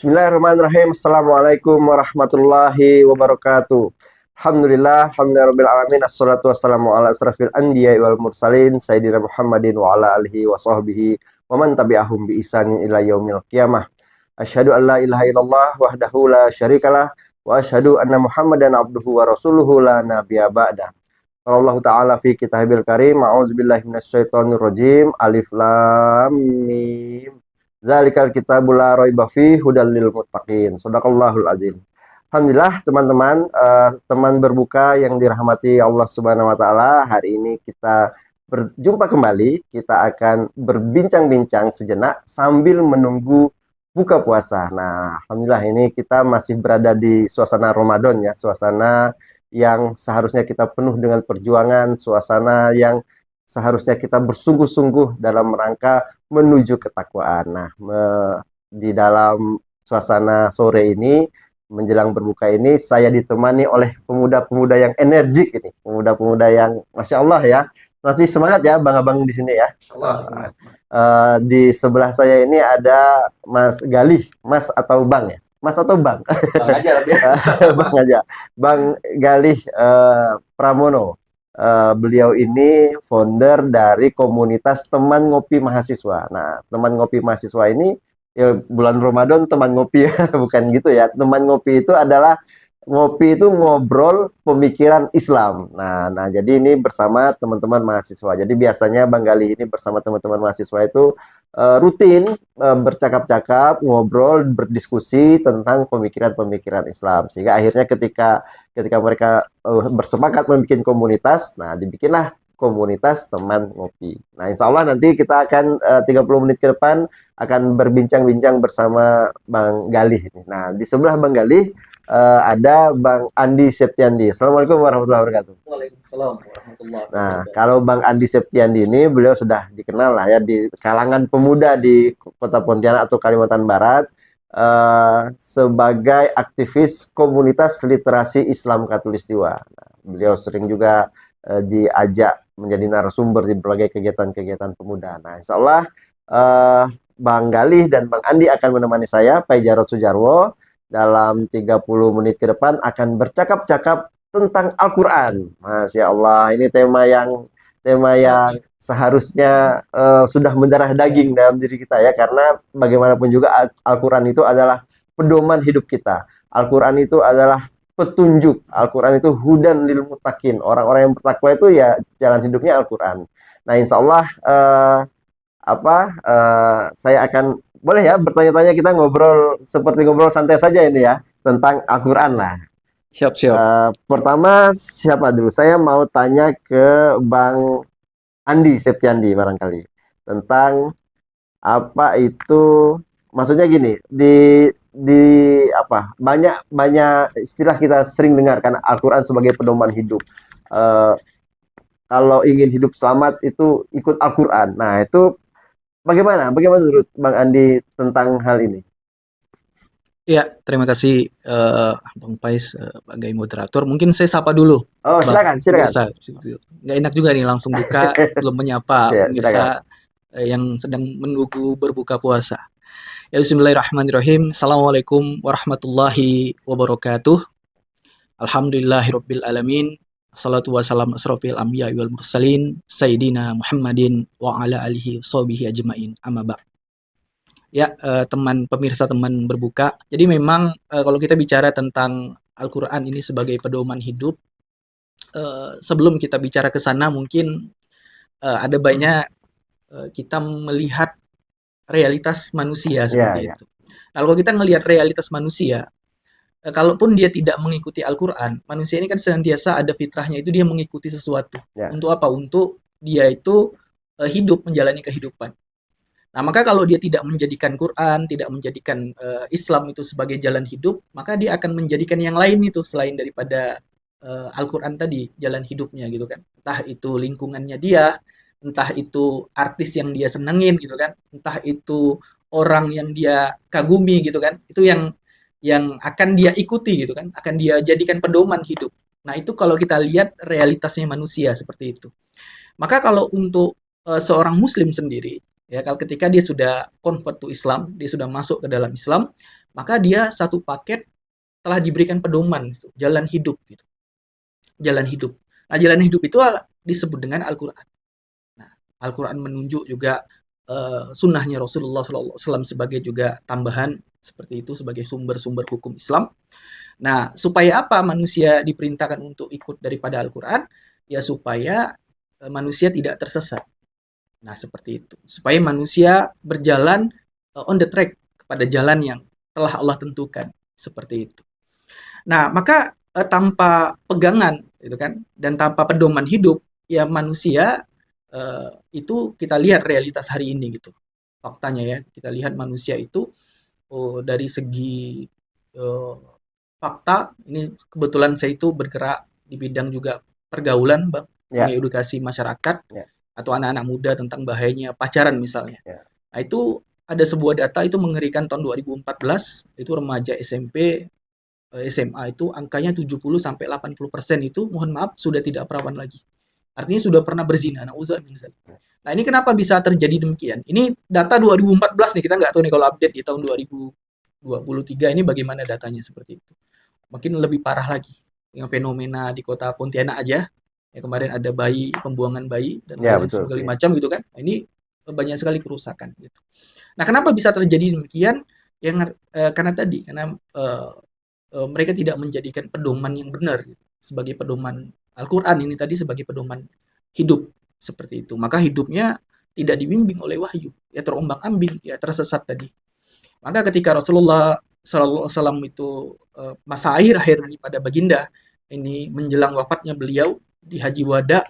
Bismillahirrahmanirrahim. Assalamualaikum warahmatullahi wabarakatuh. Alhamdulillahirabbil alamin. Assalatu wassalamu ala asrafil anbiya'i wal mursalin sayyidina Muhammadin wa ala alihi wa sahbihi wa man tabi'ahum bi ihsanin ila yaumil qiyamah. Asyhadu an la ilaha illallah wahdahu la syarikalah wa asyhadu anna Muhammadan abduhu wa rasuluhu la nabiyya ba'da. Allah Ta'ala fi kitabil karim. A'udzubillahi minasyaitonir rajim. Alif lam mim. Zalikal kitabul la raiba fihi hudal lil muttaqin. Shadaqallahul azim. Alhamdulillah teman-teman, teman berbuka yang dirahmati Allah Subhanahu wa taala, hari ini kita berjumpa kembali. Kita akan berbincang-bincang sejenak sambil menunggu buka puasa. Nah, alhamdulillah ini kita masih berada di suasana Ramadan ya, suasana yang seharusnya kita penuh dengan perjuangan, suasana yang seharusnya kita bersungguh-sungguh dalam rangka menuju ketakwaan. Nah, di dalam suasana sore ini, menjelang berbuka ini, saya ditemani oleh pemuda-pemuda yang energik ini, pemuda-pemuda yang, masya Allah ya, masih semangat ya, bang-abang di sini ya. Allah. Di sebelah saya ini ada Mas Galih, Mas atau Bang ya? Mas atau Bang? Bang aja lah dia. Bang aja. Bang Galih Pramono. Beliau ini founder dari komunitas teman ngopi mahasiswa. Nah, teman ngopi mahasiswa ini ya bulan Ramadan teman ngopi ya, bukan gitu ya. Teman ngopi itu adalah ngopi itu ngobrol pemikiran Islam. Nah, jadi ini bersama teman-teman mahasiswa. Jadi biasanya Bang Gali ini bersama teman-teman mahasiswa itu rutin bercakap-cakap, ngobrol, berdiskusi tentang pemikiran-pemikiran Islam. Sehingga akhirnya ketika mereka bersepakat membuat komunitas, nah dibikinlah komunitas teman ngopi. Nah, insya Allah nanti kita akan 30 menit ke depan akan berbincang-bincang bersama Bang Galih. Nah, di sebelah Bang Galih ada Bang Andi Septiandi. Assalamualaikum warahmatullahi wabarakatuh. Waalaikumsalam warahmatullahi Nah, wabarakatuh. kalau Bang Andi Septiandi ini beliau sudah dikenal lah ya di kalangan pemuda di Kota Pontianak atau Kalimantan Barat sebagai aktivis komunitas literasi Islam Katulistiwa. Nah, beliau sering juga diajak menjadi narasumber di berbagai kegiatan-kegiatan pemuda. Nah, insya Allah Bang Galih dan Bang Andi akan menemani saya, Pak Jarod Sujarwo, dalam 30 menit ke depan akan bercakap-cakap tentang Al-Quran. Masya Allah, ini tema yang seharusnya sudah mendarah daging dalam diri kita ya, karena bagaimanapun juga Al-Quran itu adalah pedoman hidup kita. Al-Quran itu adalah petunjuk. Al-Quran itu hudan lil muttaqin. Orang-orang yang bertakwa itu ya jalan hidupnya Al-Quran. Nah, insya Allah saya akan boleh ya bertanya-tanya, kita ngobrol seperti ngobrol santai saja ini ya tentang Al-Quran lah. Siap. Pertama siapa dulu? Saya mau tanya ke Bang Andi Septiandi barangkali tentang apa itu, maksudnya gini, di apa, banyak istilah kita sering dengarkan Al-Quran sebagai pedoman hidup. Eh, Kalau ingin hidup selamat itu ikut Al-Quran. Nah, itu bagaimana menurut Bang Andi tentang hal ini? Ya, terima kasih Bang Pais sebagai moderator. Mungkin saya sapa dulu, Oh, Bang. silakan. Pemirsa, nggak enak juga nih langsung buka belum menyapa Ya, silakan. pemirsa yang sedang menunggu berbuka puasa. Ya, Bismillahirrahmanirrahim. Assalamualaikum warahmatullahi wabarakatuh. Alhamdulillahirabbil alamin. Salatu wassalam asrofil anbiya'i wal mursalin sayyidina Muhammadin wa ala alihi sahbihi ajmain. Amma ba'd. Ya, pemirsa teman berbuka. Jadi memang kalau kita bicara tentang Al-Qur'an ini sebagai pedoman hidup, sebelum kita bicara ke sana mungkin ada banyak kita melihat realitas manusia seperti itu. Nah, kalau kita melihat realitas manusia, kalaupun dia tidak mengikuti Al-Qur'an, manusia ini kan senantiasa ada fitrahnya itu dia mengikuti sesuatu. Untuk apa? Untuk dia itu hidup, menjalani kehidupan. Nah, maka kalau dia tidak menjadikan Quran, tidak menjadikan Islam itu sebagai jalan hidup, maka dia akan menjadikan yang lain itu selain daripada Al-Quran tadi, jalan hidupnya gitu kan. Entah itu lingkungannya dia, entah itu artis yang dia senengin gitu kan, entah itu orang yang dia kagumi gitu kan. Itu yang akan dia ikuti gitu kan, akan dia jadikan pedoman hidup. Nah, itu kalau kita lihat realitasnya manusia seperti itu. Maka kalau untuk seorang muslim sendiri, ya, kalau ketika dia sudah convert to Islam, dia sudah masuk ke dalam Islam, maka dia satu paket telah diberikan pedoman gitu, jalan hidup gitu. Jalan hidup. Nah, jalan hidup itu disebut dengan Al-Qur'an. Nah, Al-Quran menunjuk juga sunnahnya Rasulullah SAW sebagai juga tambahan seperti itu sebagai sumber-sumber hukum Islam. Nah, supaya apa manusia diperintahkan untuk ikut daripada Al-Quran? Ya supaya manusia tidak tersesat. Nah, seperti itu. Supaya manusia berjalan on the track kepada jalan yang telah Allah tentukan. Seperti itu. Nah, maka tanpa pegangan gitu kan dan tanpa pedoman hidup ya manusia itu kita lihat realitas hari ini gitu. Faktanya ya, kita lihat manusia itu dari segi fakta ini kebetulan saya itu bergerak di bidang juga pergaulan, Bang, Ya, mengedukasi masyarakat ya, atau anak-anak muda tentang bahayanya pacaran misalnya. ya. Nah, itu ada sebuah data itu mengerikan tahun 2014 itu remaja SMP SMA itu angkanya 70 sampai 80% itu mohon maaf sudah tidak perawan lagi. Artinya sudah pernah berzina. Nah, ini kenapa bisa terjadi demikian? Ini data 2014 nih, kita nggak tahu nih kalau update di tahun 2023 ini bagaimana datanya seperti itu. Mungkin lebih parah lagi. Yang fenomena di kota Pontianak aja, ya kemarin ada pembuangan bayi dan Ya, lain-lain betul. segala macam gitu kan. Nah, ini banyak sekali kerusakan gitu. Nah, kenapa bisa terjadi demikian? Karena tadi karena mereka tidak menjadikan pedoman yang benar gitu, sebagai pedoman Al-Quran ini tadi sebagai pedoman hidup seperti itu. Maka hidupnya tidak dibimbing oleh wahyu, ya terombang-ambing, ya tersesat tadi. Maka ketika Rasulullah SAW itu masa akhir-akhir daripada baginda ini menjelang wafatnya beliau di Haji Wada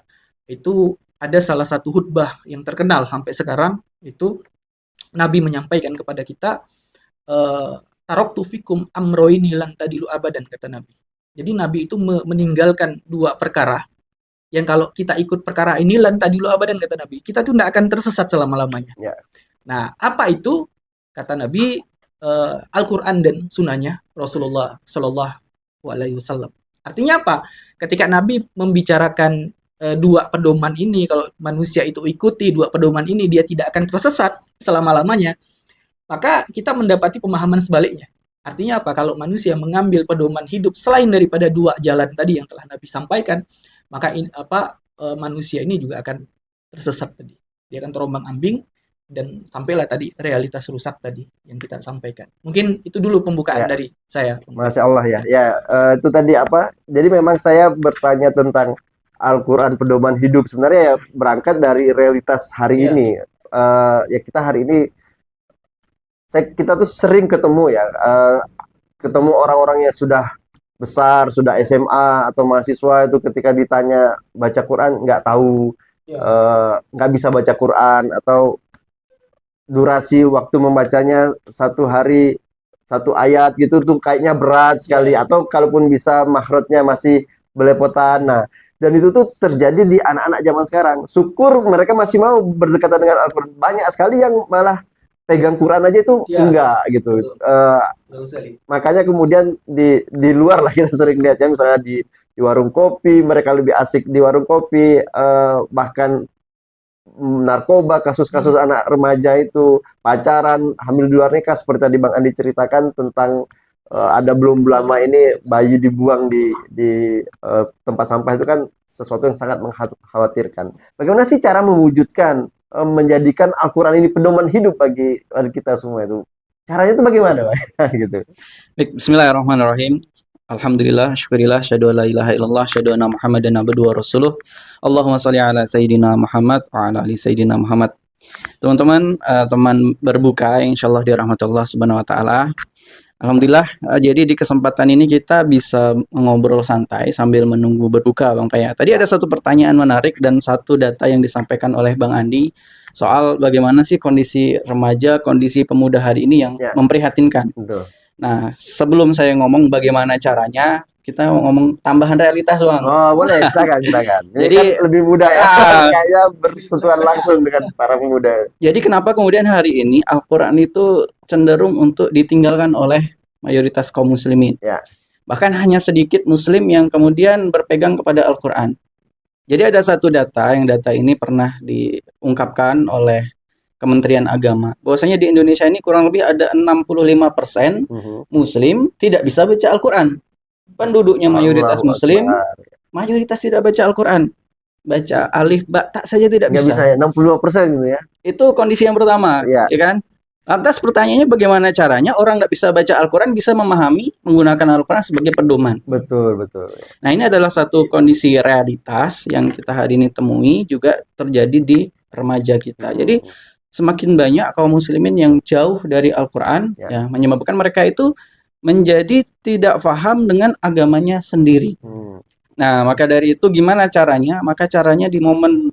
itu ada salah satu khutbah yang terkenal sampai sekarang itu Nabi menyampaikan kepada kita taroktu fikum amroini lan tadilu abadan kata Nabi. Jadi Nabi itu meninggalkan dua perkara yang kalau kita ikut perkara ini lan tadilu abadan kata Nabi. Kita tuh tidak akan tersesat selama-lamanya. Ya. Nah, apa itu? Kata Nabi Al-Qur'an dan sunnahnya Rasulullah Shallallahu alaihi wasallam. Artinya apa? Ketika Nabi membicarakan dua pedoman ini kalau manusia itu ikuti dua pedoman ini dia tidak akan tersesat selama-lamanya. Maka kita mendapati pemahaman sebaliknya. Artinya apa? Kalau manusia mengambil pedoman hidup selain daripada dua jalan tadi yang telah Nabi sampaikan, maka manusia ini juga akan tersesat tadi. Dia akan terombang-ambing dan sampailah tadi realitas rusak tadi yang kita sampaikan. Mungkin itu dulu pembukaan Ya. dari saya. Masya Allah ya. Ya, itu tadi apa? Jadi memang saya bertanya tentang Al-Quran pedoman hidup. Sebenarnya ya berangkat dari realitas hari Ya. ini. Ya kita hari ini kita tuh sering ketemu ya, ketemu orang-orang yang sudah besar, sudah SMA atau mahasiswa itu ketika ditanya baca Quran nggak tahu, nggak bisa baca Quran atau durasi waktu membacanya satu hari satu ayat gitu tuh kayaknya berat sekali atau kalaupun bisa makhrajnya masih belepotan. Nah, dan itu tuh terjadi di anak-anak zaman sekarang. Syukur mereka masih mau berdekatan dengan Al-Quran. Banyak sekali yang malah pegang Quran aja itu enggak gitu. Makanya kemudian di luar lah kita sering lihatnya misalnya di warung kopi, mereka lebih asik di warung kopi, bahkan narkoba, kasus-kasus anak remaja itu pacaran, hamil di luar nikah seperti tadi Bang Andi ceritakan tentang ada belum lama ini bayi dibuang di tempat sampah itu kan sesuatu yang sangat mengkhawatirkan. Bagaimana sih cara mewujudkan menjadikan Al-Quran ini pedoman hidup bagi kita semua itu? Caranya itu bagaimana, Pak? Gitu. Baik, bismillahirrahmanirrahim. Alhamdulillah, syukurillah, syahadu la ilaha illallah, syahadu anna Muhammadan abduhu wa rasuluh. Allahumma shalli ala sayyidina Muhammad wa ala ali sayyidina Muhammad. Teman-teman, teman berbuka insyaallah dirahmati Allah Subhanahu wa taala. Alhamdulillah, jadi di kesempatan ini kita bisa ngobrol santai sambil menunggu berbuka, Bang Paya. Tadi ada satu pertanyaan menarik dan satu data yang disampaikan oleh Bang Andi soal bagaimana sih kondisi remaja, kondisi pemuda hari ini yang memprihatinkan. Betul. Nah, sebelum saya ngomong bagaimana caranya, kita ngomong tambahan realitas, Bang. Oh, boleh, silakan. Jadi kan lebih mudah ya, kayaknya bersentuhan langsung dengan para pemuda. Jadi kenapa kemudian hari ini Al-Quran itu cenderung untuk ditinggalkan oleh mayoritas kaum muslimin? Ya. Bahkan hanya sedikit muslim yang kemudian berpegang kepada Al-Quran. Jadi ada satu data, yang data ini pernah diungkapkan oleh Kementerian Agama. Bahwasanya di Indonesia ini kurang lebih ada 65% Muslim tidak bisa baca Al-Quran. Penduduknya mayoritas Allahu Muslim, Akbar. mayoritas tidak baca Al-Quran. Baca alif, ba, tak saja tidak Nggak bisa bisa. ya, 62% gitu ya. Itu kondisi yang pertama, Iya. ya kan? Lantas pertanyaannya bagaimana caranya orang nggak bisa baca Al-Quran bisa memahami menggunakan Al-Quran sebagai pedoman. Betul. Nah, ini adalah satu kondisi realitas yang kita hari ini temui juga terjadi di remaja kita. Jadi semakin banyak kaum muslimin yang jauh dari Al-Quran, ya, menyebabkan mereka itu menjadi tidak paham dengan agamanya sendiri. Nah, maka dari itu gimana caranya? Maka caranya di momen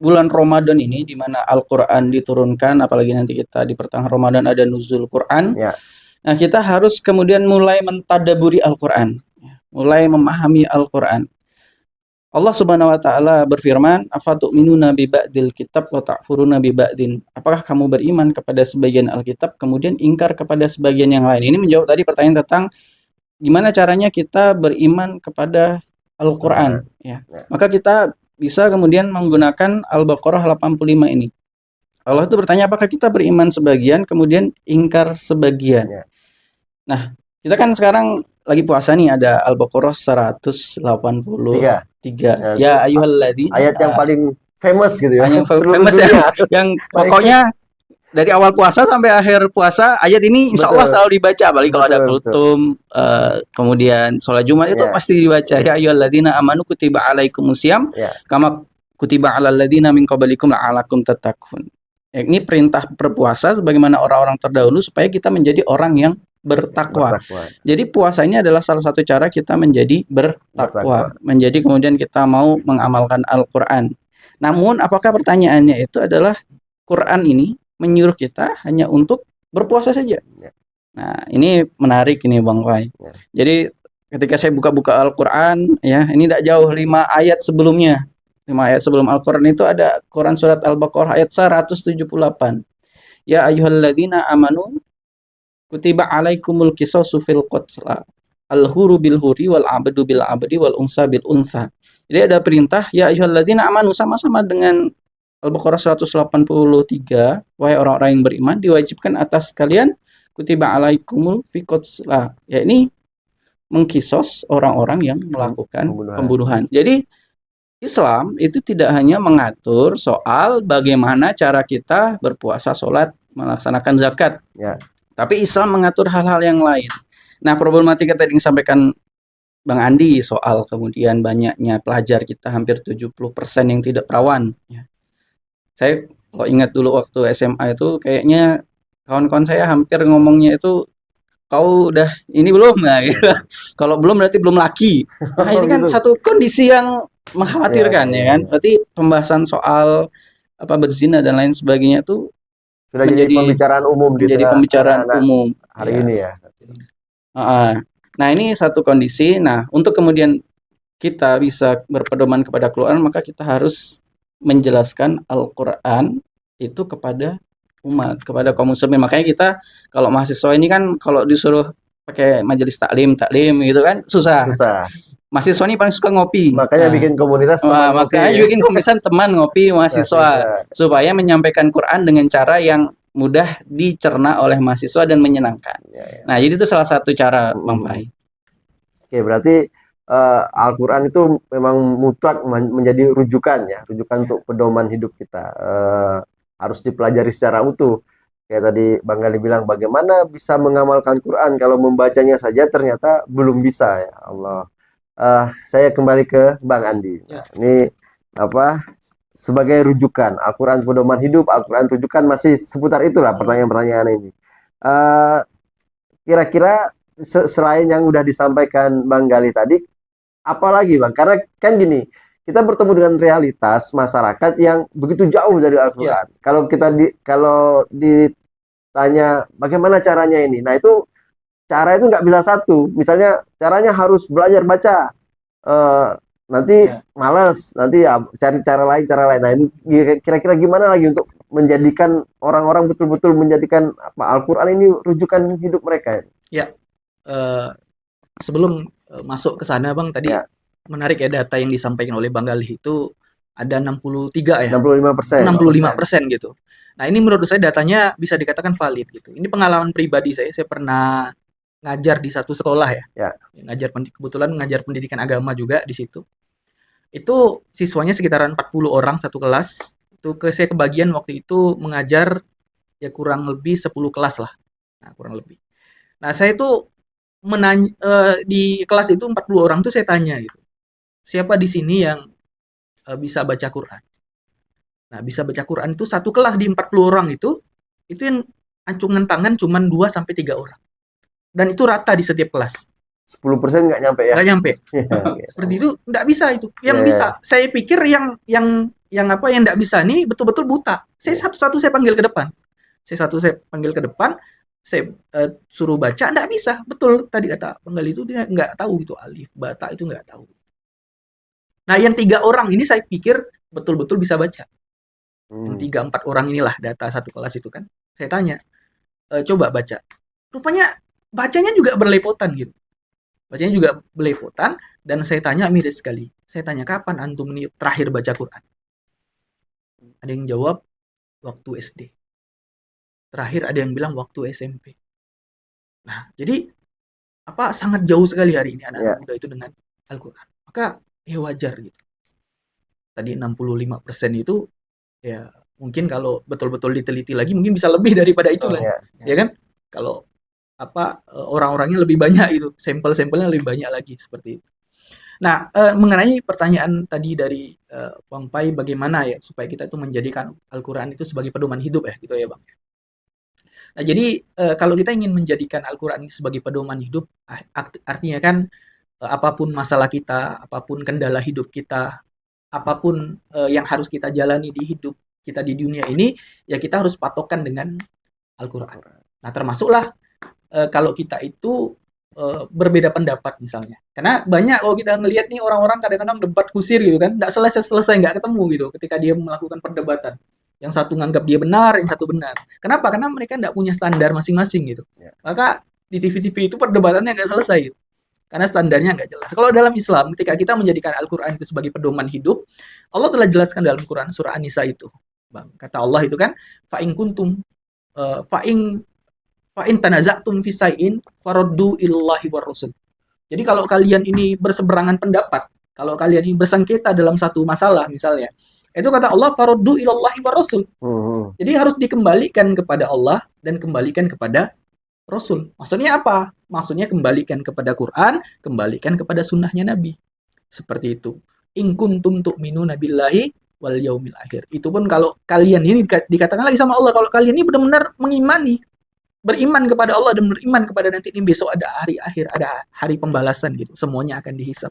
bulan Ramadan ini, di mana Al-Quran diturunkan, apalagi nanti kita di pertengahan Ramadan ada nuzul Quran. Ya. Nah, kita harus kemudian mulai mentadaburi Al-Quran, mulai memahami Al-Quran. Allah Subhanahu wa taala berfirman, "Afatu'minuna bi ba'dil kitab wa ta'furuna bi ba'din?" Apakah kamu beriman kepada sebagian Alkitab kemudian ingkar kepada sebagian yang lain? Ini menjawab tadi pertanyaan tentang gimana caranya kita beriman kepada Al-Qur'an, ya. Maka kita bisa kemudian menggunakan Al-Baqarah 85 ini. Allah itu bertanya apakah kita beriman sebagian kemudian ingkar sebagian. Nah, kita kan sekarang lagi puasa nih, ada Al-Baqarah 183. Ya ayyuhalladzina, ayat yang paling famous gitu ya. yang famous yang pokoknya dari awal puasa sampai akhir puasa ayat ini insya Allah selalu dibaca, apalagi kalau ada kultum, kemudian sholat Jumat itu pasti dibaca. Ya ayyuhalladzina amanu kutiba alaikumusiyam kama kutiba alal ladzina min qablikum la'alakum tattaqun. Ini perintah berpuasa sebagaimana orang-orang terdahulu supaya kita menjadi orang yang bertakwa. Jadi puasa ini adalah salah satu cara kita menjadi bertakwa. Menjadi kemudian kita mau mengamalkan Al-Quran. Namun apakah pertanyaannya itu adalah Quran ini menyuruh kita hanya untuk berpuasa saja? Nah, ini menarik ini Bang Fai. Jadi ketika saya buka-buka Al-Quran, ya, ini tidak jauh 5 ayat sebelumnya. 5 ayat sebelum Al-Quran itu ada Quran surat Al-Baqarah ayat 178. Ya ayyuhalladzina amanu kutiba alaikumul qisasu fil qatl al-huru bil huri wal abdu bil abdi wal unsa bil unsa. Jadi ada perintah ya ayyuhalladzina amanu, sama-sama dengan Al-Baqarah 183, wahai orang-orang yang beriman, diwajibkan atas kalian kutiba alaikumul fi qatl. Ya, ini mengkisos orang-orang yang melakukan pembunuhan. Jadi Islam itu tidak hanya mengatur soal bagaimana cara kita berpuasa, sholat, melaksanakan zakat. Tapi Islam mengatur hal-hal yang lain. Nah, problematika tadi yang disampaikan Bang Andi soal kemudian banyaknya pelajar kita, hampir 70% yang tidak perawan. Saya kalau ingat dulu waktu SMA itu kayaknya kawan-kawan saya hampir ngomongnya itu, kau udah ini belum? Nah, gitu. Kalau belum berarti belum laki. Nah, ini kan satu kondisi yang mengkhawatirkan, ya kan? Berarti pembahasan soal apa berzina dan lain sebagainya itu sudah menjadi pembicaraan umum, menjadi pembicaraan umum hari ini ya. Nah, ini satu kondisi. Nah, untuk kemudian kita bisa berpedoman kepada Al-Quran, maka kita harus menjelaskan Al-Quran itu kepada umat, kepada kaum muslimin. Makanya kita kalau mahasiswa ini kan kalau disuruh pakai majelis taklim gitu kan susah. Mahasiswa ini paling suka ngopi. Makanya bikin komunitas teman ngopi. Makanya bikin komunitas teman ngopi mahasiswa supaya menyampaikan Quran dengan cara yang mudah dicerna oleh mahasiswa dan menyenangkan. Nah, jadi itu salah satu cara Bang Fai. Oke, berarti Al-Quran itu memang mutlak menjadi rujukan ya, rujukan untuk pedoman hidup kita. Harus dipelajari secara utuh. Kayak tadi Bang Gali bilang, bagaimana bisa mengamalkan Quran kalau membacanya saja ternyata belum bisa ya Allah. Saya kembali ke Bang Andi. Ini apa? Sebagai rujukan, Al-Quran pedoman hidup, Al-Quran rujukan, masih seputar itulah pertanyaan-pertanyaan ini. Kira-kira selain yang udah disampaikan Bang Gali tadi, apalagi Bang? Karena kan gini, kita bertemu dengan realitas masyarakat yang begitu jauh dari Al-Quran. Kalau ditanya bagaimana caranya ini, nah itu cara itu nggak bisa satu. Misalnya caranya harus belajar baca, nanti malas, nanti ya cari cara lain. Nah ini kira-kira gimana lagi untuk menjadikan orang-orang betul-betul menjadikan Al-Quran ini rujukan hidup mereka? Ya, sebelum masuk ke sana Bang, tadi menarik ya data yang disampaikan oleh Bang Galih itu ada 63 ya, 65%. 65% gitu. Nah, ini menurut saya datanya bisa dikatakan valid gitu. Ini pengalaman pribadi saya pernah ngajar di satu sekolah ya. Ya. Kebetulan ngajar pendidikan agama juga di situ. Itu siswanya sekitaran 40 orang satu kelas. Saya kebagian waktu itu mengajar ya kurang lebih 10 kelas lah. Nah, kurang lebih. Nah, saya tuh di kelas itu 40 orang tuh saya tanya gitu. Siapa di sini yang bisa baca Quran? Nah, bisa baca Quran itu satu kelas di 40 orang itu yang acungan tangan cuma 2 sampai 3 orang. Dan itu rata di setiap kelas. 10% nggak nyampe ya? Nggak nyampe. Iya. Seperti itu nggak bisa itu. Yang Iya, bisa, saya pikir yang nggak bisa nih betul-betul buta. Saya satu-satu saya panggil ke depan. Saya suruh baca, nggak bisa. Betul tadi kata Bang Gali itu dia nggak tahu itu alif, bata itu nggak tahu. Nah, yang 3 orang ini saya pikir betul-betul bisa baca. Yang 3-4 orang inilah data satu kelas itu kan. Saya tanya, coba baca. Rupanya bacanya juga berlepotan gitu. Dan saya tanya miris sekali. Saya tanya, kapan antum ini terakhir baca Quran? Ada yang jawab, waktu SD. Terakhir ada yang bilang waktu SMP. Nah, jadi sangat jauh sekali hari ini anak-anak muda itu dengan Al-Quran. Maka ya wajar gitu. Tadi 65% itu ya mungkin kalau betul-betul diteliti lagi mungkin bisa lebih daripada itu lah. Ya kan? Kalau orang-orangnya lebih banyak itu, sampel-sampelnya lebih banyak lagi seperti itu. Nah, mengenai pertanyaan tadi dari Bang Pai, bagaimana ya supaya kita itu menjadikan Al-Quran itu sebagai pedoman hidup ya, gitu ya Bang. Nah, jadi kalau kita ingin menjadikan Al-Quran sebagai pedoman hidup, artinya kan apapun masalah kita, apapun kendala hidup kita, apapun yang harus kita jalani di hidup kita di dunia ini, ya kita harus patokan dengan Al-Quran. Nah, termasuklah kalau kita itu berbeda pendapat misalnya. Karena banyak kalau kita ngelihat nih orang-orang kadang-kadang debat kusir gitu kan, nggak selesai-selesai, nggak ketemu gitu ketika dia melakukan perdebatan. Yang satu nganggap dia benar, yang satu benar. Kenapa? Karena mereka nggak punya standar masing-masing gitu. Maka di TV-TV itu perdebatannya nggak selesai gitu. Karena standarnya nggak jelas. Kalau dalam Islam, ketika kita menjadikan Al-Quran itu sebagai pedoman hidup, Allah telah jelaskan dalam Quran surah An-Nisa itu. Bang, kata Allah itu kan, fa'in kuntum fa'in tanaza'tum fi syai'in faraddu ilallahi war rasul. Jadi kalau kalian ini berseberangan pendapat, kalau kalian ini bersengketa dalam satu masalah misalnya, itu kata Allah faraddu ilallahi war rasul. Jadi harus dikembalikan kepada Allah dan kembalikan kepada Rasul. Maksudnya apa? Maksudnya kembalikan kepada Quran, kembalikan kepada sunnahnya Nabi. Seperti itu. In kuntum tu'minuna billahi wal yaumil akhir. Itu pun kalau kalian ini dikatakan lagi sama Allah, kalau kalian ini benar-benar mengimani, beriman kepada Allah dan beriman kepada nanti ini besok ada hari akhir, ada hari pembalasan gitu. Semuanya akan dihisab.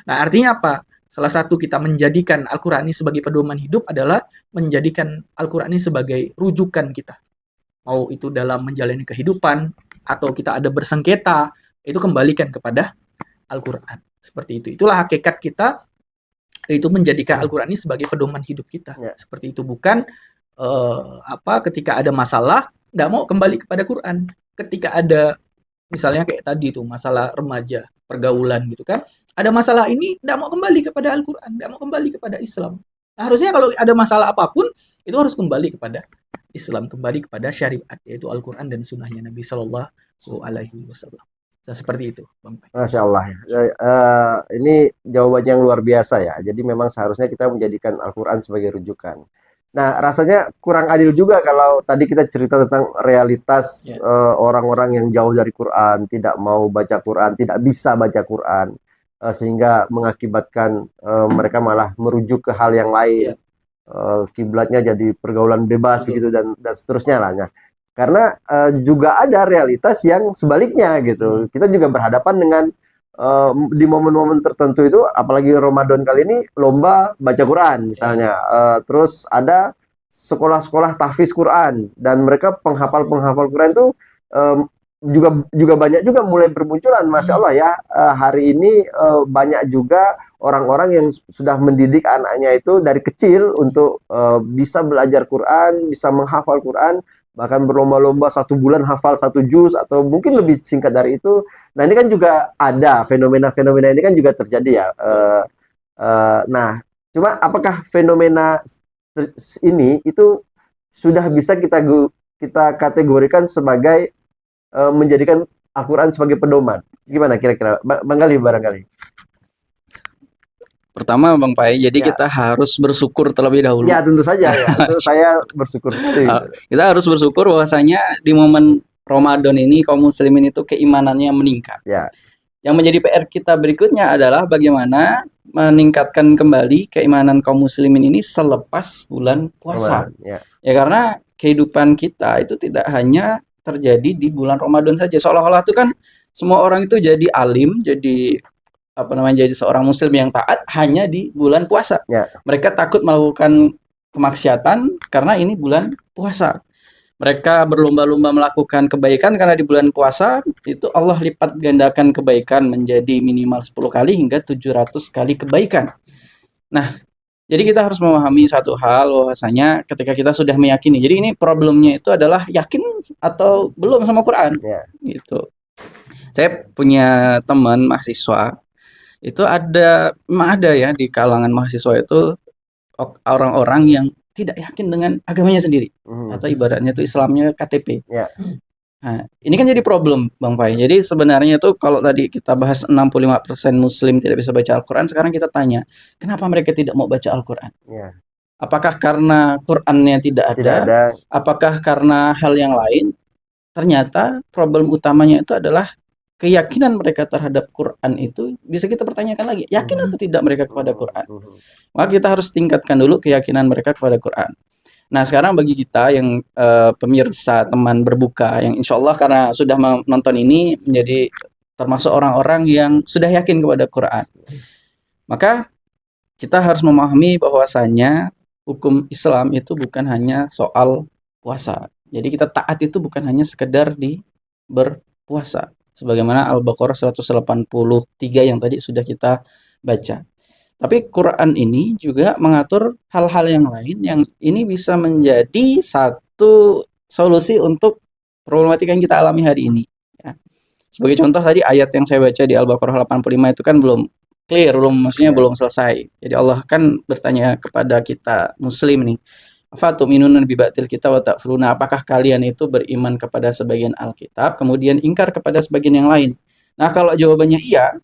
Nah, artinya apa? Salah satu kita menjadikan Al-Quran ini sebagai pedoman hidup adalah menjadikan Al-Quran ini sebagai rujukan kita. Mau itu dalam menjalani kehidupan atau kita ada bersengketa, itu kembalikan kepada Al-Quran. Seperti itu. Itulah hakikat kita, itu menjadikan Al-Quran ini sebagai pedoman hidup kita. Seperti itu. Bukan ketika ada masalah nggak mau kembali kepada Quran. Ketika ada misalnya kayak tadi itu masalah remaja, pergaulan gitu kan, ada masalah ini nggak mau kembali kepada Al-Quran, nggak mau kembali kepada Islam. Nah, harusnya kalau ada masalah apapun itu harus kembali kepada Islam, kembali kepada syariat, yaitu Al-Quran dan sunnahnya Nabi Shallallahu Alaihi Wasallam. Nah, seperti itu, Bang. Masya Allah. Ini jawaban yang luar biasa ya. Jadi memang seharusnya kita menjadikan Al-Quran sebagai rujukan. Nah, rasanya kurang adil juga kalau tadi kita cerita tentang realitas orang-orang yang jauh dari Quran, tidak mau baca Quran, tidak bisa baca Quran, sehingga mengakibatkan mereka malah merujuk ke hal yang lain. Kiblatnya jadi pergaulan bebas begitu dan seterusnya lah. Nah, karena juga ada realitas yang sebaliknya gitu. Kita juga berhadapan dengan di momen-momen tertentu itu, apalagi Ramadan kali ini lomba baca Quran misalnya. Terus ada sekolah-sekolah tahfiz Quran dan mereka penghafal Quran itu juga banyak juga mulai bermunculan, Masya Allah ya. Hari ini banyak juga orang-orang yang sudah mendidik anaknya itu dari kecil untuk bisa belajar Quran, bisa menghafal Quran, bahkan berlomba-lomba 1 bulan hafal 1 juz atau mungkin lebih singkat dari itu. Nah, ini kan juga ada fenomena-fenomena ini kan juga terjadi ya. Nah, Cuma apakah fenomena ini itu sudah bisa kita kategorikan sebagai menjadikan Al-Quran sebagai pedoman? Gimana kira-kira, Bang Galih barangkali? Pertama Bang Pai, jadi Ya, kita harus bersyukur terlebih dahulu. ya tentu saja ya. Itu saya bersyukur sekali. Kita harus bersyukur bahwasanya di momen Ramadan ini kaum muslimin itu keimanannya meningkat. Ya, Yang menjadi PR kita berikutnya adalah bagaimana meningkatkan kembali keimanan kaum muslimin ini selepas bulan puasa. Ramadan. Ya, Ya karena kehidupan kita itu tidak hanya terjadi di bulan Ramadan saja. Seolah-olah itu kan semua orang itu jadi alim, jadi jadi seorang muslim yang taat hanya di bulan puasa. ya, Mereka takut melakukan kemaksiatan karena ini bulan puasa. Mereka berlomba-lomba melakukan kebaikan karena di bulan puasa itu Allah lipat gandakan kebaikan menjadi minimal 10 kali hingga 700 kali kebaikan. Nah, jadi kita harus memahami satu hal bahwasanya ketika kita sudah meyakini. Jadi ini problemnya itu adalah yakin atau belum sama Quran. ya, Gitu. Saya punya teman mahasiswa itu memang ada ya di kalangan mahasiswa itu orang-orang yang tidak yakin dengan agamanya sendiri atau ibaratnya itu Islamnya KTP. ya, Nah, ini kan jadi problem Bang Pai. Jadi sebenarnya itu kalau tadi kita bahas 65% muslim tidak bisa baca Al-Quran, sekarang kita tanya, kenapa mereka tidak mau baca Al-Quran? ya. Apakah karena Qurannya tidak Tidak ada? ada. Apakah karena hal yang lain? Ternyata problem utamanya itu adalah keyakinan mereka terhadap Quran itu bisa kita pertanyakan lagi. Yakin atau tidak mereka kepada Quran? Maka kita harus tingkatkan dulu keyakinan mereka kepada Quran. Nah, sekarang bagi kita yang pemirsa teman berbuka, yang insya Allah karena sudah menonton ini menjadi termasuk orang-orang yang sudah yakin kepada Quran. Maka kita harus memahami bahwasanya hukum Islam itu bukan hanya soal puasa. Jadi kita taat itu bukan hanya sekedar di berpuasa. Sebagaimana Al-Baqarah 183 yang tadi sudah kita baca. Tapi Quran ini juga mengatur hal-hal yang lain yang ini bisa menjadi satu solusi untuk problematika yang kita alami hari ini. Ya. Sebagai contoh tadi ayat yang saya baca di Al-Baqarah 85 itu kan belum clear, maksudnya belum selesai. Jadi Allah kan bertanya kepada kita muslim nih, Fatu'minuna bi ba'dil kitab wa takfuruna, apakah kalian itu beriman kepada sebagian Alkitab kemudian ingkar kepada sebagian yang lain? Nah, kalau jawabannya iya,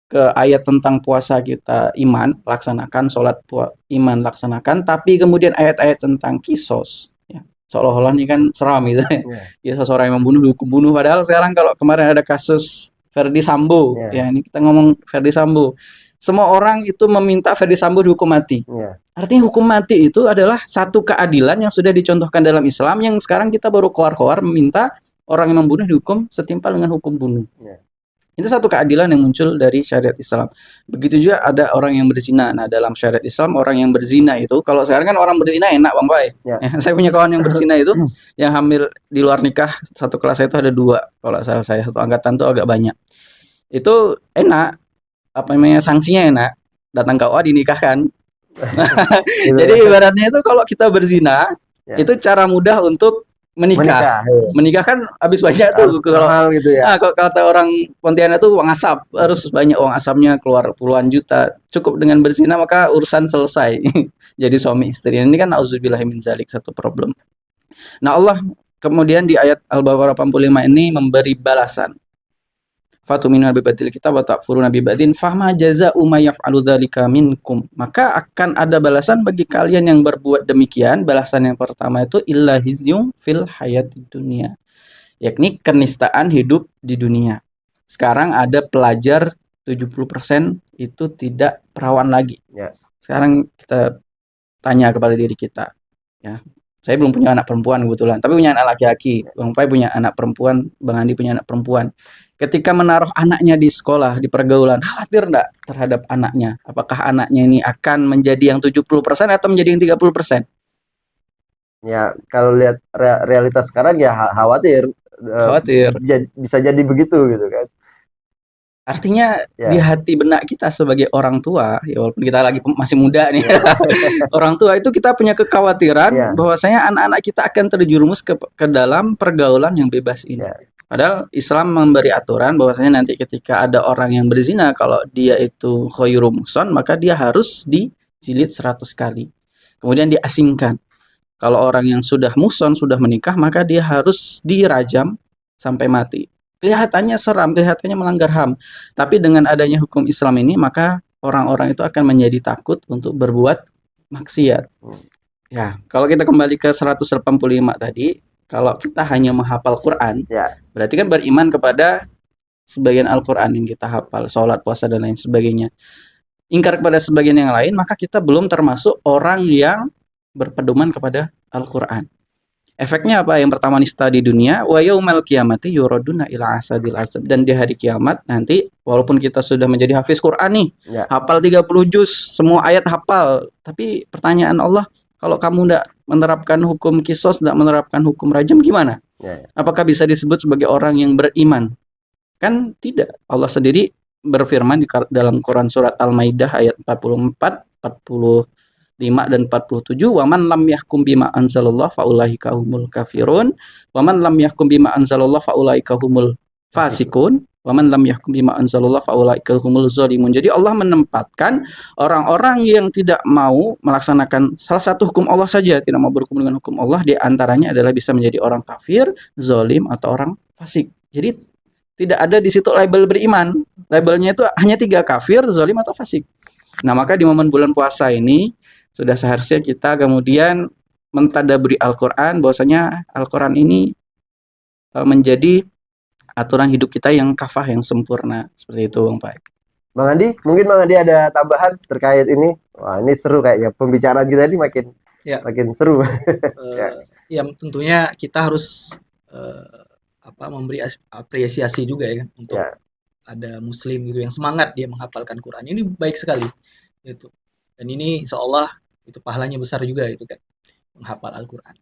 ke ayat tentang puasa kita iman, laksanakan, sholat iman, laksanakan, tapi kemudian ayat-ayat tentang kisos, ya, seolah-olah ini kan seram gitu ya. Kisos orang yang membunuh, dihukum bunuh, padahal sekarang kalau kemarin ada kasus Verdi Sambo, ya ini kita ngomong Verdi Sambo, semua orang itu meminta Verdi Sambo dihukum mati. Artinya hukum mati itu adalah satu keadilan yang sudah dicontohkan dalam Islam, yang sekarang kita baru keluar-keluar meminta orang yang membunuh dihukum setimpal dengan hukum bunuh. Itu satu keadilan yang muncul dari syariat Islam. Begitu juga ada orang yang berzina. Nah, dalam syariat Islam orang yang berzina itu, kalau sekarang kan orang berzina enak Bang Pai. Ya, saya punya kawan yang berzina itu yang hamil di luar nikah, satu kelas itu ada 2. Kalau salah saya, satu angkatan tuh agak banyak. Itu enak. Sanksinya enak. Datang KUA dinikahkan. Jadi ibaratnya itu kalau kita berzina, itu cara mudah untuk menikah. Menikah kan habis banyak tuh kalau gitu ya. Nah, kalau kata orang Pontianak tuh uang asap, harus banyak uang asapnya, keluar puluhan juta. Cukup dengan berzina maka urusan selesai. Jadi suami istri. Ini kan auzubillahi min dzalik, satu problem. Nah, Allah kemudian di ayat Al-Baqarah 85 ini memberi balasan. Fatu'minuna bi ba'dil kitab wa takfuruna bi ba'din fama jazaa'u may yaf'alu dzalika minkum. Maka akan ada balasan bagi kalian yang berbuat demikian. Balasan yang pertama itu illa hizyum fil hayatid dunya, yakni kenistaan hidup di dunia. Sekarang ada pelajar 70% itu tidak perawan lagi. Sekarang kita tanya kepada diri kita, ya. Saya belum punya anak perempuan kebetulan, tapi punya anak laki-laki. Bang Pai punya anak perempuan, Bang Andi punya anak perempuan. Ketika menaruh anaknya di sekolah, di pergaulan, khawatir enggak terhadap anaknya? Apakah anaknya ini akan menjadi yang 70% atau menjadi yang 30%? Ya, kalau lihat realitas sekarang ya khawatir. Bisa jadi begitu gitu kan. Artinya di hati benak kita sebagai orang tua, ya walaupun kita lagi masih muda nih, orang tua itu kita punya kekhawatiran bahwasanya anak-anak kita akan terjerumus ke dalam pergaulan yang bebas ini. Padahal Islam memberi aturan bahwasanya nanti ketika ada orang yang berzina, kalau dia itu khairu muhsan, maka dia harus jilid 100 kali. Kemudian diasingkan. Kalau orang yang sudah muson, sudah menikah, maka dia harus dirajam sampai mati. Kelihatannya seram, kelihatannya melanggar HAM. Tapi dengan adanya hukum Islam ini, maka orang-orang itu akan menjadi takut untuk berbuat maksiat. Ya, kalau kita kembali ke 185 tadi, kalau kita hanya menghafal Quran, Ya. berarti kan beriman kepada sebagian Al-Quran yang kita hafal, sholat, puasa, dan lain sebagainya. Ingkar kepada sebagian yang lain, maka kita belum termasuk orang yang berpedoman kepada Al-Quran. Efeknya apa? Yang pertama nista di dunia, wa yaumal qiyamati yuraduna ila asadil asad. Dan di hari kiamat nanti, walaupun kita sudah menjadi hafiz Quran nih, Ya. hafal 30 juz, semua ayat hafal. Tapi pertanyaan Allah, kalau kamu tidak menerapkan hukum kisos, tidak menerapkan hukum rajam, gimana? Ya. Apakah bisa disebut sebagai orang yang beriman? Kan tidak. Allah sendiri berfirman di dalam Quran surat Al-Maidah ayat 44, 45 dan 47, waman lam yahkum bima anzalallah faulaika humul kafirun, waman lam yahkum bima anzalallah faulaika humul fasikun, waman lam yahkum bima anzalallah faulaika humul zalimun. Jadi Allah menempatkan orang-orang yang tidak mau melaksanakan salah satu hukum Allah saja, tidak mau berhukum dengan hukum Allah, di antaranya adalah bisa menjadi orang kafir, zalim, atau orang fasik. Jadi tidak ada di situ label beriman. Labelnya itu hanya 3, kafir, zalim, atau fasik. Nah, maka di momen bulan puasa ini sudah seharusnya kita kemudian mentadaburi Al-Quran, bahwasanya Al-Quran ini menjadi aturan hidup kita yang kafah, yang sempurna. Seperti itu, Bang Pai. Bang Andi, mungkin Bang Andi ada tambahan terkait ini? Wah, ini seru kayaknya. Pembicaraan kita ini makin seru. Ya tentunya kita harus memberi apresiasi juga ya kan, untuk ada muslim gitu yang semangat dia menghafalkan Quran. Ini baik sekali gitu. Dan ini seolah itu pahalanya besar juga itu kan, menghafal Al-Quran.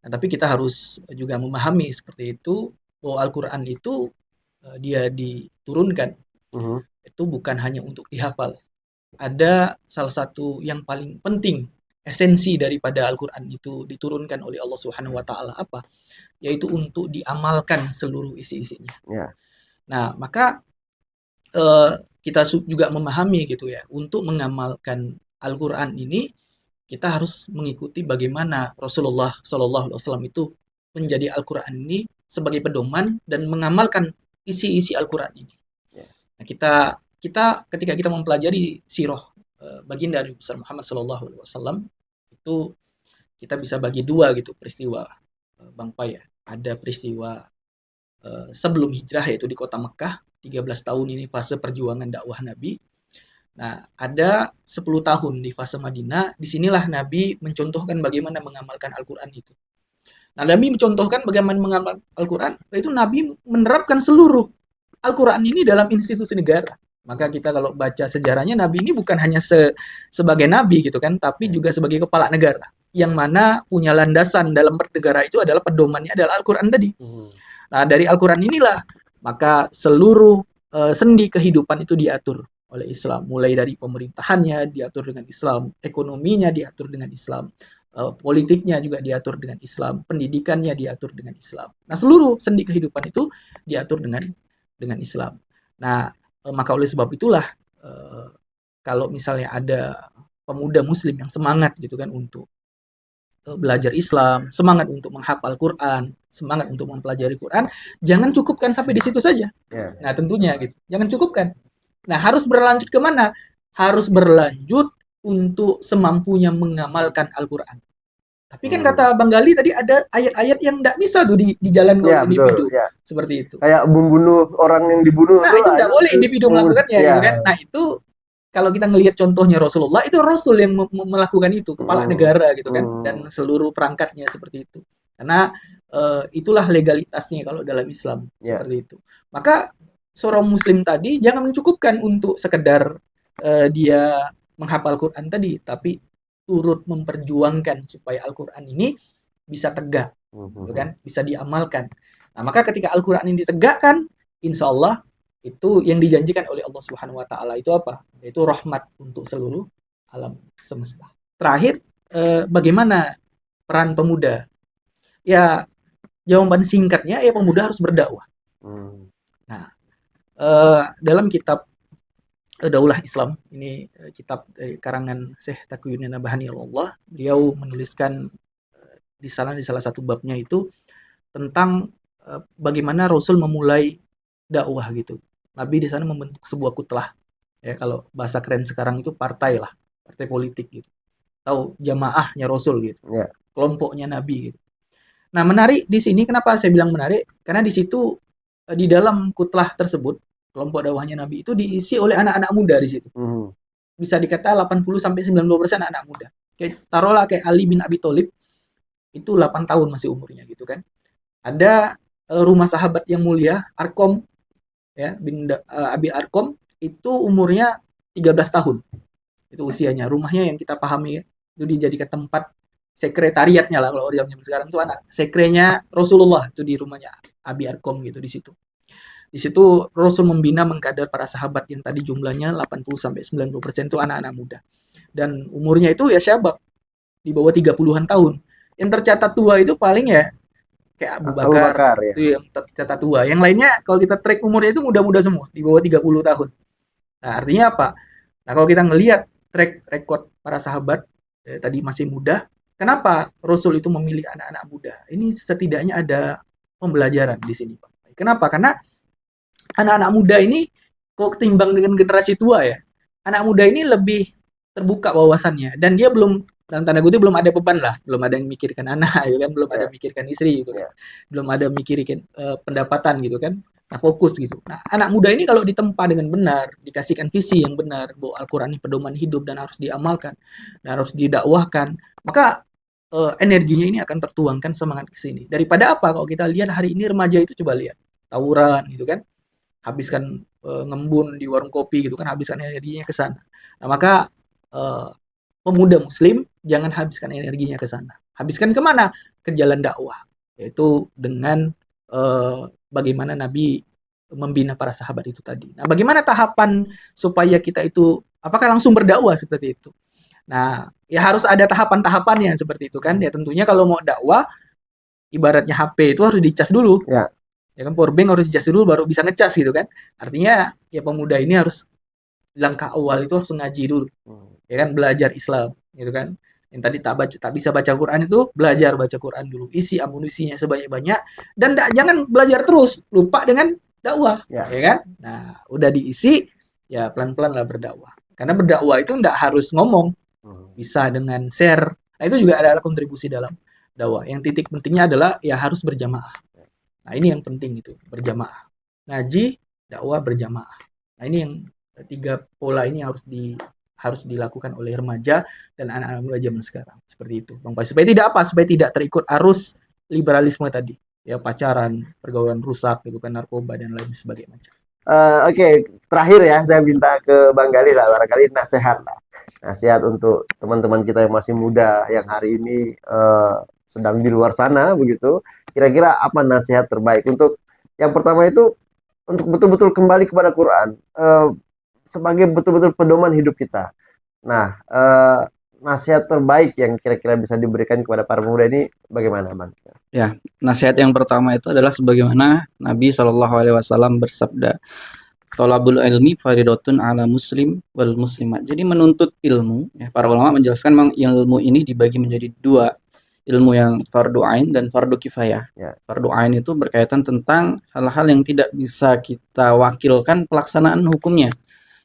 Nah, tapi kita harus juga memahami seperti itu, bahwa Al-Quran itu dia diturunkan itu bukan hanya untuk dihafal. Ada salah satu yang paling penting, esensi daripada Al-Quran itu diturunkan oleh Allah Subhanahu wa Ta'ala apa? Yaitu untuk diamalkan seluruh isi-isinya. Nah, maka kita juga memahami gitu ya, untuk mengamalkan Al-Quran ini kita harus mengikuti bagaimana Rasulullah SAW itu menjadi Al-Quran ini sebagai pedoman dan mengamalkan isi-isi Al-Quran ini. Nah, kita ketika kita mempelajari sirah baginda Nabi besar Muhammad SAW, itu kita bisa bagi 2 gitu peristiwa, Bang Pai ya. Ada peristiwa sebelum hijrah, yaitu di kota Mekah, 13 tahun ini fase perjuangan dakwah Nabi. Nah, ada 10 tahun di fase Madinah, disinilah Nabi mencontohkan bagaimana mengamalkan Al-Quran itu. Nah, Nabi mencontohkan bagaimana mengamalkan Al-Quran, yaitu Nabi menerapkan seluruh Al-Quran ini dalam institusi negara. Maka kita kalau baca sejarahnya, Nabi ini bukan hanya sebagai Nabi gitu kan, tapi juga sebagai kepala negara, yang mana punya landasan dalam bernegara itu adalah pedomannya adalah Al-Quran tadi. Nah, dari Al-Quran inilah maka seluruh sendi kehidupan itu diatur oleh Islam. Mulai dari pemerintahannya diatur dengan Islam, ekonominya diatur dengan Islam, politiknya juga diatur dengan Islam, pendidikannya diatur dengan Islam. Nah, seluruh sendi kehidupan itu diatur dengan Islam. Nah, maka oleh sebab itulah kalau misalnya ada pemuda muslim yang semangat gitu kan untuk belajar Islam, semangat untuk menghafal Quran, semangat untuk mempelajari Quran, jangan cukupkan sampai di situ saja. Nah, tentunya gitu. Jangan cukupkan. Nah, harus berlanjut ke mana? Harus berlanjut untuk semampunya mengamalkan Al-Quran. Tapi kan kata Bang Gali tadi ada ayat-ayat yang tidak bisa tuh dijalankan oleh individu. Seperti itu. Kayak membunuh orang yang dibunuh. Nah, itu tidak boleh individu melakukannya. Gitu kan? Nah, itu kalau kita ngelihat contohnya Rasulullah, itu Rasul yang melakukan itu, kepala negara gitu kan, dan seluruh perangkatnya seperti itu. Karena itulah legalitasnya kalau dalam Islam, seperti itu. Maka seorang muslim tadi jangan mencukupkan untuk sekedar dia menghafal Quran tadi, tapi turut memperjuangkan supaya Al-Quran ini bisa tegak, gitu kan, bisa diamalkan. Nah, maka ketika Al-Quran ini ditegakkan, insya Allah itu yang dijanjikan oleh Allah Subhanahu wa Ta'ala itu apa? Yaitu rahmat untuk seluruh alam semesta. Terakhir, bagaimana peran pemuda? Ya, jawaban singkatnya, ya pemuda harus berdakwah. Nah, dalam kitab Daulah Islam. Ini kitab dari karangan Syekh Taqiyuddin Nabhani Allah. Beliau menuliskan di salah satu babnya itu tentang bagaimana Rasul memulai dakwah gitu. Nabi di sana membentuk sebuah kutlah. Ya, kalau bahasa keren sekarang itu partai lah, partai politik gitu. Tahu jamaahnya Rasul gitu. Ya. Kelompoknya Nabi gitu. Nah, menarik di sini kenapa saya bilang menarik? Karena di situ di dalam kutlah tersebut, kelompok dakwahnya Nabi itu diisi oleh anak-anak muda di situ. Bisa dikata 80-90% anak muda. Kayak taruhlah kayak Ali bin Abi Thalib itu 8 tahun masih umurnya gitu kan. Ada rumah sahabat yang mulia Arkom ya bin Abi Arkom itu umurnya 13 tahun. Itu usianya. Rumahnya yang kita pahami ya, itu dijadikan tempat sekretariatnya lah kalau orang zaman sekarang itu anak sekrenya Rasulullah itu di rumahnya Abi Arkom gitu di situ. Di situ Rasul membina mengkader para sahabat yang tadi jumlahnya 80-90% itu anak-anak muda. Dan umurnya itu ya syabab di bawah 30-an tahun. Yang tercatat tua itu paling ya kayak Abu Bakar ya. itu yang tercatat tua. Yang lainnya kalau kita track umurnya itu muda-muda semua di bawah 30 tahun. Nah, artinya apa? Nah, kalau kita ngelihat track record para sahabat tadi masih muda, kenapa Rasul itu memilih anak-anak muda? Ini setidaknya ada pembelajaran di sini, Pak. Kenapa? Karena anak-anak muda ini kok ketimbang dengan generasi tua ya. Anak muda ini lebih terbuka wawasannya dan dia belum dalam tanda kutip belum ada beban lah, belum ada yang mikirkan anak ya kan, belum ada mikirkan istri gitu kan. Belum ada mikirkan pendapatan gitu kan. Nah, fokus gitu. Nah, anak muda ini kalau ditempa dengan benar, dikasihkan visi yang benar, bahwa Al-Qur'an ini pedoman hidup dan harus diamalkan dan harus didakwahkan, maka energinya ini akan tertuangkan semangat ke sini. Daripada apa kalau kita lihat hari ini remaja itu coba lihat tawuran gitu kan, habiskan ngembun di warung kopi gitu kan, habiskan energinya ke sana. Nah, maka pemuda muslim jangan habiskan energinya ke sana. Habiskan kemana? Ke jalan dakwah, yaitu dengan bagaimana Nabi membina para sahabat itu tadi. Nah, bagaimana tahapan supaya kita itu apakah langsung berdakwah seperti itu? Nah, ya harus ada tahapan-tahapannya seperti itu kan. Ya tentunya kalau mau dakwah ibaratnya HP itu harus dicas dulu. Ya. Ya kan powerbank harus dicas dulu baru bisa ngecas gitu kan. Artinya ya pemuda ini harus langkah awal itu harus ngaji dulu. Ya kan belajar Islam gitu kan. Yang tadi tak bisa baca Quran itu belajar baca Quran dulu. Isi amunisinya sebanyak-banyak dan jangan belajar terus, lupa dengan dakwah, ya kan? Nah, udah diisi ya pelan-pelan lah berdakwah. Karena berdakwah itu enggak harus ngomong. Bisa dengan share. Nah, itu juga adalah kontribusi dalam dakwah. Yang titik pentingnya adalah ya harus berjamaah. Nah, ini yang penting itu, berjamaah. Ngaji, dakwah berjamaah. Nah, ini yang tiga pola ini harus dilakukan oleh remaja dan anak-anak muda zaman sekarang. Seperti itu, Bang Pai. Supaya tidak apa? Supaya tidak terikut arus liberalisme tadi. Ya, pacaran, pergaulan rusak, gitu kan, narkoba dan lain sebagainya. Oke, terakhir ya saya minta ke Bang Gali lah, barangkali nasihat lah. Nasihat untuk teman-teman kita yang masih muda yang hari ini sedang di luar sana begitu. Kira-kira apa nasihat terbaik untuk yang pertama itu untuk betul-betul kembali kepada Quran sebagai betul-betul pedoman hidup kita. Nah, nasihat terbaik yang kira-kira bisa diberikan kepada para pemuda ini bagaimana, Bang? Ya, nasihat yang pertama itu adalah sebagaimana Nabi SAW bersabda, "Thalabul ilmi faridatun ala muslim wal muslimat." Jadi menuntut ilmu, ya, para ulama menjelaskan memang ilmu ini dibagi menjadi dua, ilmu yang fardu ain dan fardu kifayah. Ya. Fardu ain itu berkaitan tentang hal-hal yang tidak bisa kita wakilkan pelaksanaan hukumnya.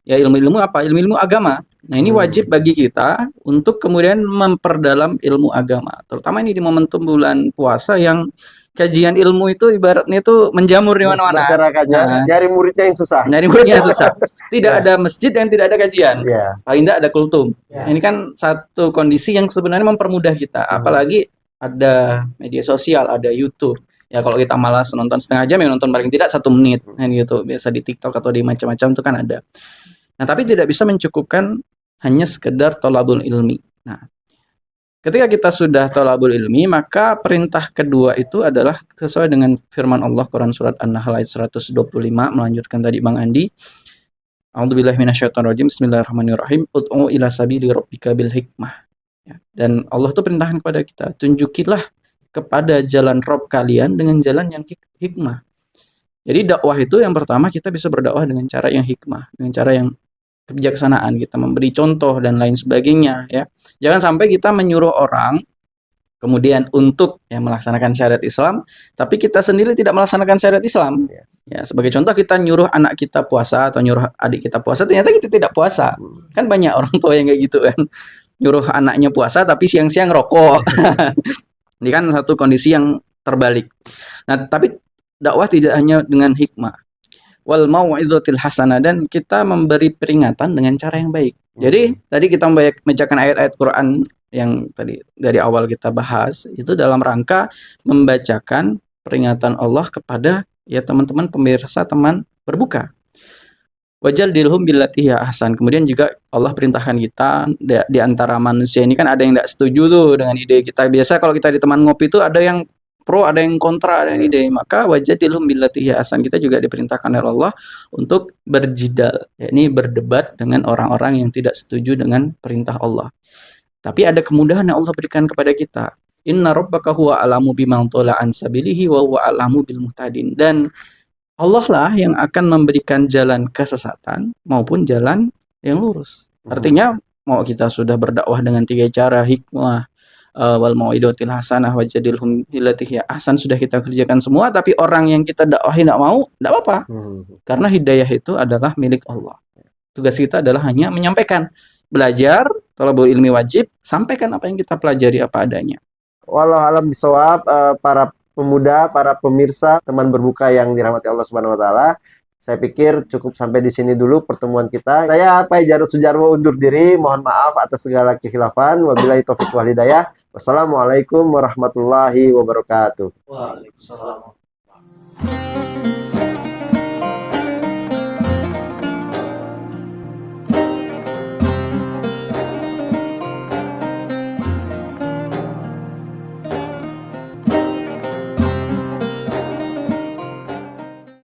Ya, ilmu-ilmu apa? Ilmu-ilmu agama. Nah, ini wajib bagi kita untuk kemudian memperdalam ilmu agama. Terutama ini di momentum bulan puasa yang kajian ilmu itu ibaratnya itu menjamur di mana-mana. Masyarakatnya nyari muridnya yang susah. Nyari muridnya susah. Tidak ada masjid yang tidak ada kajian. Paling tidak ada kultum. Ini kan satu kondisi yang sebenarnya mempermudah kita. Apalagi ada media sosial, ada YouTube. Ya kalau kita malas nonton setengah jam ya nonton paling tidak 1 menit kan gitu. Biasa di TikTok atau di macam-macam itu kan ada. Nah, tapi tidak bisa mencukupkan hanya sekedar thalabul ilmi. Nah, ketika kita sudah thalabul ilmi, maka perintah kedua itu adalah sesuai dengan firman Allah Quran surat An-Nahl ayat 125 melanjutkan tadi Bang Andi. A'udzubillahi minasyaitonirrajim. Bismillahirrahmanirrahim. Ud'u ila sabili rabbika bil hikmah. Ya. Dan Allah tuh perintahkan kepada kita, tunjukilah kepada jalan Rabb kalian dengan jalan yang hikmah. Jadi dakwah itu yang pertama kita bisa berdakwah dengan cara yang hikmah, dengan cara yang kebijaksanaan, kita memberi contoh dan lain sebagainya ya. Jangan sampai kita menyuruh orang kemudian untuk ya melaksanakan syariat Islam, tapi kita sendiri tidak melaksanakan syariat Islam. Ya, sebagai contoh kita nyuruh anak kita puasa atau nyuruh adik kita puasa, ternyata kita tidak puasa. Kan banyak orang tua yang kayak gitu kan. Nyuruh anaknya puasa tapi siang-siang rokok. Ini kan satu kondisi yang terbalik. Nah, tapi dakwah tidak hanya dengan hikmah. Wal mau'izatil hasanah, dan kita memberi peringatan dengan cara yang baik. Jadi tadi kita membacakan ayat-ayat Quran yang tadi dari awal kita bahas itu dalam rangka membacakan peringatan Allah kepada ya teman-teman pemirsa teman berbuka. Wajadilhum billati hiya ahsan. Kemudian juga Allah perintahkan kita di antara manusia ini kan ada yang tidak setuju tuh dengan ide kita. Biasa kalau kita di teman ngopi itu ada yang pro, ada yang kontra, ada yang ide. Maka wajadilhum billati hiya ahsan, kita juga diperintahkan oleh Allah untuk berjidal, yakni berdebat dengan orang-orang yang tidak setuju dengan perintah Allah. Tapi ada kemudahan yang Allah berikan kepada kita. Inna rabbaka huwa alamu biman dhalla an sabilihi wa huwa alamu bil muhtadin. Dan Allah lah yang akan memberikan jalan kesesatan maupun jalan yang lurus. Artinya mau kita sudah berdakwah dengan 3 cara, hikmah, wal mau'izatil hasanah, wajadilhum billati hiya ahsan, sudah kita kerjakan semua, tapi orang yang kita dakwahi tidak mau, tidak apa-apa. Karena hidayah itu adalah milik Allah. Tugas kita adalah hanya menyampaikan. Belajar, thalabul ilmi wajib, sampaikan apa yang kita pelajari apa adanya. Wallahu alam bisawab, para pemuda, para pemirsa teman berbuka yang dirahmati Allah Subhanahu wa taala. Saya pikir cukup sampai di sini dulu pertemuan kita. Saya Pak Jarod Sujarwo undur diri. Mohon maaf atas segala kekhilafan. Wabillahi taufiq wal hidayah. Wassalamualaikum warahmatullahi wabarakatuh. Waalaikumsalam.